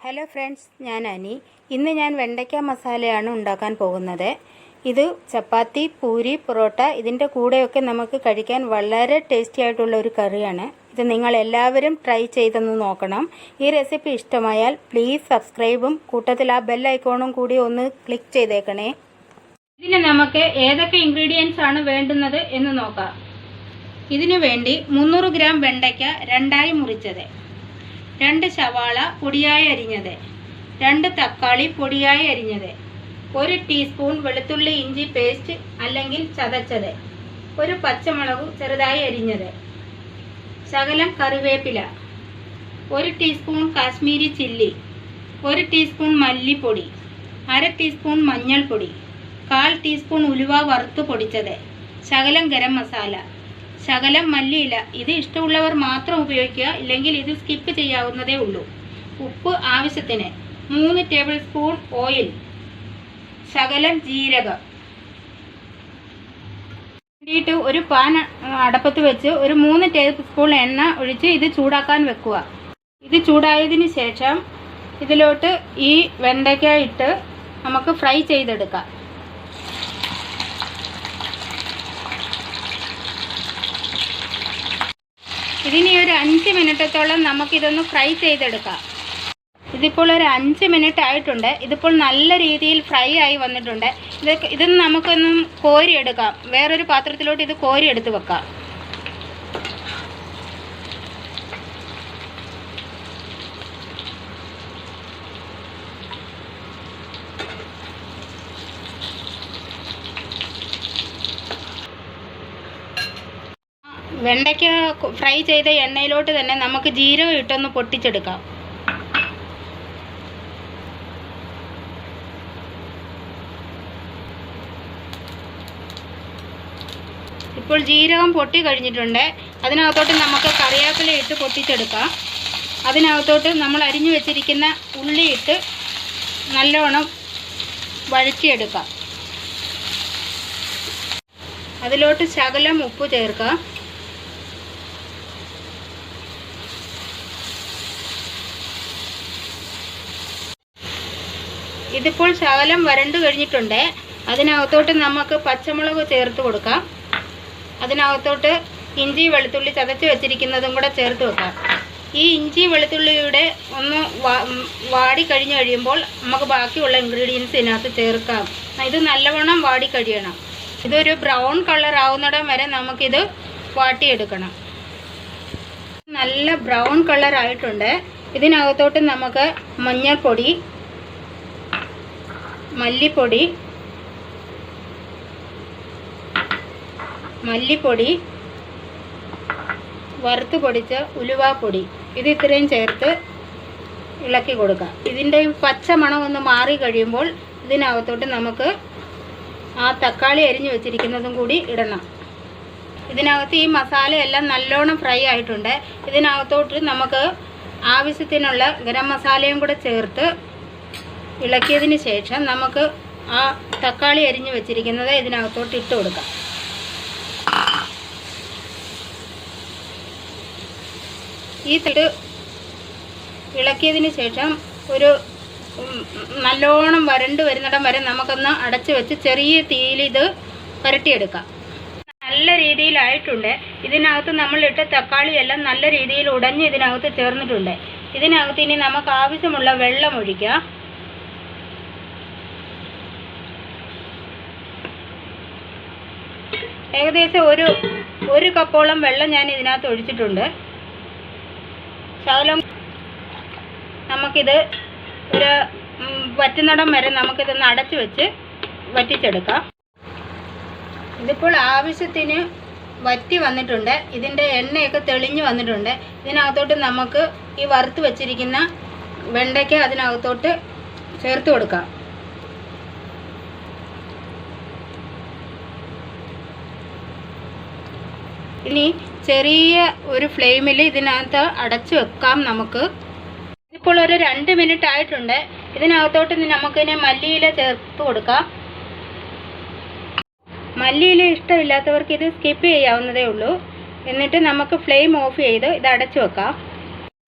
Hello friends, ഞാൻ അനി. ഇന്ന് ഞാൻ വെണ്ടയ്ക്ക മസാലയാണ് ഉണ്ടാക്കാൻ പോകുന്നത്. ഇത് ചപ്പാത്തി, പൂരി, പൊറോട്ട ഇതിൻ്റെ കൂടെയൊക്കെ നമുക്ക് കഴിക്കാൻ വളരെ ടേസ്റ്റി ആയിട്ടുള്ള ഒരു കറിയാണ്. ഇത് നിങ്ങൾ എല്ലാവരും ട്രൈ ചെയ്തൊന്ന് നോക്കണം. ഈ റെസിപ്പി ഇഷ്ടമായാൽ പ്ലീസ് സബ്സ്ക്രൈബും കൂട്ടത്തിൽ ആ ബെൽ ഐക്കോണും കൂടി ഒന്ന് ക്ലിക്ക് ചെയ്തേക്കണേ. ഇതിന് നമുക്ക് ഏതൊക്കെ ഇൻഗ്രീഡിയൻസ് ആണ് വേണ്ടുന്നത് എന്ന് നോക്കാം. ഇതിനു വേണ്ടി 300 ഗ്രാം വെണ്ടയ്ക്ക രണ്ടായി മുറിച്ചത്, 2 സവാള പൊടിയായി അരിഞ്ഞത്, 2 തക്കാളി പൊടിയായി അരിഞ്ഞത്, 1 ടീസ്പൂൺ വെളുത്തുള്ളി ഇഞ്ചി പേസ്റ്റ് അല്ലെങ്കിൽ ചതച്ചത്, 1 പച്ചമുളക് ചെറുതായി അരിഞ്ഞത്, ശകലം കറിവേപ്പില, 1 ടീസ്പൂൺ കാശ്മീരി ചില്ലി, 1 ടീസ്പൂൺ മല്ലിപ്പൊടി, 1/2 ടീസ്പൂൺ മഞ്ഞൾപ്പൊടി, 1/4 ടീസ്പൂൺ ഉലുവ വറുത്ത് പൊടിച്ചത്, ശകലം ഗരം മസാല, ശകലം മല്ലിയില. ഇത് ഇഷ്ടമുള്ളവർ മാത്രം ഉപയോഗിക്കുക, ഇല്ലെങ്കിൽ ഇത് സ്കിപ്പ് ചെയ്യാവുന്നതേ ഉള്ളൂ. ഉപ്പ് ആവശ്യത്തിന്, 3 ടേബിൾ സ്പൂൺ ഓയിൽ, ശകലം ജീരകം. വേണ്ടിയിട്ട് ഒരു പാൻ അടപ്പത്ത് വെച്ച് ഒരു 3 ടേബിൾ സ്പൂൺ എണ്ണ ഒഴിച്ച് ഇത് ചൂടാക്കാൻ വെക്കുക. ഇത് ചൂടായതിന് ശേഷം ഇതിലോട്ട് ഈ വെണ്ടയ്ക്ക ഇട്ട് നമുക്ക് ഫ്രൈ ചെയ്തെടുക്കാം. ഇതിനി ഒരു 5 മിനിറ്റത്തോളം നമുക്കിതൊന്ന് ഫ്രൈ ചെയ്തെടുക്കാം. ഇതിപ്പോൾ ഒരു 5 മിനിറ്റ് ആയിട്ടുണ്ട്. ഇതിപ്പോൾ നല്ല രീതിയിൽ ഫ്രൈ ആയി വന്നിട്ടുണ്ട്. ഇതൊന്ന് നമുക്കൊന്ന് കോരിയെടുക്കാം. വേറൊരു പാത്രത്തിലോട്ട് ഇത് കോരിയെടുത്ത് വെക്കാം. വെണ്ടയ്ക്ക ഫ്രൈ ചെയ്ത എണ്ണയിലോട്ട് തന്നെ നമുക്ക് ജീരകം ഇട്ടൊന്ന് പൊട്ടിച്ചെടുക്കാം. ഇപ്പോൾ ജീരകം പൊട്ടി കഴിഞ്ഞിട്ടുണ്ട്. അതിനകത്തോട്ട് നമുക്ക് കറിവേപ്പില ഇട്ട് പൊട്ടിച്ചെടുക്കാം. അതിനകത്തോട്ട് നമ്മൾ അരിഞ്ഞു വെച്ചിരിക്കുന്ന ഉള്ളി ഇട്ട് നല്ലോണം വഴറ്റിയെടുക്കാം. അതിലോട്ട് ശകലം ഉപ്പ് ചേർക്കാം. ഇതിപ്പോൾ ശകലം വരണ്ടു കഴിഞ്ഞിട്ടുണ്ട്. അതിനകത്തോട്ട് നമുക്ക് പച്ചമുളക് ചേർത്ത് കൊടുക്കാം. അതിനകത്തോട്ട് ഇഞ്ചി വെളുത്തുള്ളി ചതച്ച് വെച്ചിരിക്കുന്നതും കൂടെ ചേർത്ത് വെക്കാം. ഈ ഇഞ്ചി വെളുത്തുള്ളിയുടെ ഒന്ന് വാടി കഴിഞ്ഞ് കഴിയുമ്പോൾ നമുക്ക് ബാക്കിയുള്ള ഇൻഗ്രീഡിയൻസ് ഇതിനകത്ത് ചേർക്കാം. ഇത് നല്ലവണ്ണം വാടി കഴിയണം. ഇതൊരു ബ്രൗൺ കളർ ആവുന്നിടം വരെ നമുക്കിത് വാട്ടിയെടുക്കണം. നല്ല ബ്രൗൺ കളർ ആയിട്ടുണ്ട്. ഇതിനകത്തോട്ട് നമുക്ക് മഞ്ഞൾപ്പൊടി, മല്ലിപ്പൊടി, വറുത്ത് പൊടിച്ച ഉലുവാപ്പൊടി, ഇത് ഇത്രയും ചേർത്ത് ഇളക്കി കൊടുക്കാം. ഇതിൻ്റെ പച്ച മണം ഒന്ന് മാറി കഴിയുമ്പോൾ ഇതിനകത്തോട്ട് നമുക്ക് ആ തക്കാളി അരിഞ്ഞു വെച്ചിരിക്കുന്നതും കൂടി ഇടണം. ഇതിനകത്ത് ഈ മസാലയെല്ലാം നല്ലോണം ഫ്രൈ ആയിട്ടുണ്ട്. ഇതിനകത്തോട്ട് നമുക്ക് ആവശ്യത്തിനുള്ള ഗരം മസാലയും കൂടെ ചേർത്ത് ഇളക്കിയതിന് ശേഷം നമുക്ക് ആ തക്കാളി അരിഞ്ഞു വെച്ചിരിക്കുന്നത് ഇതിനകത്തോട്ട് ഇട്ട് കൊടുക്കാം. ഈ തിട്ട് ഇളക്കിയതിന് ശേഷം ഒരു നല്ലോണം വരണ്ട് വരുന്നിടം വരെ നമുക്കൊന്ന് അടച്ചു വെച്ച് ചെറിയ തീയിൽ ഇത് പുരട്ടിയെടുക്കാം. നല്ല രീതിയിലായിട്ടുണ്ട്. ഇതിനകത്ത് നമ്മളിട്ട തക്കാളിയെല്ലാം നല്ല രീതിയിൽ ഉടഞ്ഞ് ഇതിനകത്ത് ചേർന്നിട്ടുണ്ട്. ഇതിനകത്ത് ഇനി നമുക്ക് ആവശ്യമുള്ള വെള്ളം ഒഴിക്കാം. ഏകദേശം ഒരു കപ്പോളം വെള്ളം ഞാൻ ഇതിനകത്ത് ഒഴിച്ചിട്ടുണ്ട്. ശകലം നമുക്കിത് ഒരു വറ്റുന്നിടം വരെ നമുക്കിതൊന്ന് അടച്ചു വെച്ച് വറ്റിച്ചെടുക്കാം. ഇതിപ്പോൾ ആവശ്യത്തിന് വറ്റി വന്നിട്ടുണ്ട്. ഇതിൻ്റെ എണ്ണയൊക്കെ തെളിഞ്ഞു വന്നിട്ടുണ്ട്. ഇതിനകത്തോട്ട് നമുക്ക് ഈ വറുത്ത് വെച്ചിരിക്കുന്ന വെണ്ടയ്ക്ക അതിനകത്തോട്ട് ചേർത്ത് കൊടുക്കാം. ഇനി ചെറിയ ഒരു ഫ്ലെയിമിൽ ഇതിനകത്ത് അടച്ചു വെക്കാം നമുക്ക്. ഇപ്പോൾ ഒരു 2 മിനിറ്റ് ആയിട്ടുണ്ട്. ഇതിനകത്തോട്ട് നമുക്കിനി മല്ലിയില ചേർത്ത് കൊടുക്കാം. മല്ലിയില ഇഷ്ടമില്ലാത്തവർക്ക് ഇത് സ്കിപ്പ് ചെയ്യാവുന്നതേ ഉള്ളൂ. എന്നിട്ട് നമുക്ക് ഫ്ലെയിം ഓഫ് ചെയ്ത് ഇത് അടച്ചു വെക്കാം.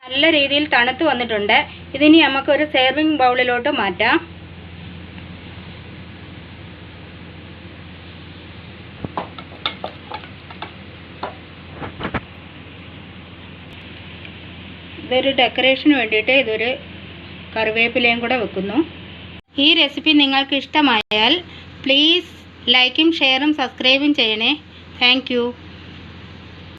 നല്ല രീതിയിൽ തണുത്ത് വന്നിട്ടുണ്ട്. ഇതിനി നമുക്കൊരു സെർവിങ് ബൗളിലോട്ട് മാറ്റാം. ഇതൊരു ഡെക്കറേഷന് വേണ്ടിയിട്ട് ഇതൊരു കറിവേപ്പിലയും കൂടെ വെക്കുന്നു. ഈ റെസിപ്പി നിങ്ങൾക്ക് ഇഷ്ടമായാൽ പ്ലീസ് ലൈക്കും ഷെയറും സബ്സ്ക്രൈബും ചെയ്യണേ. Thank you.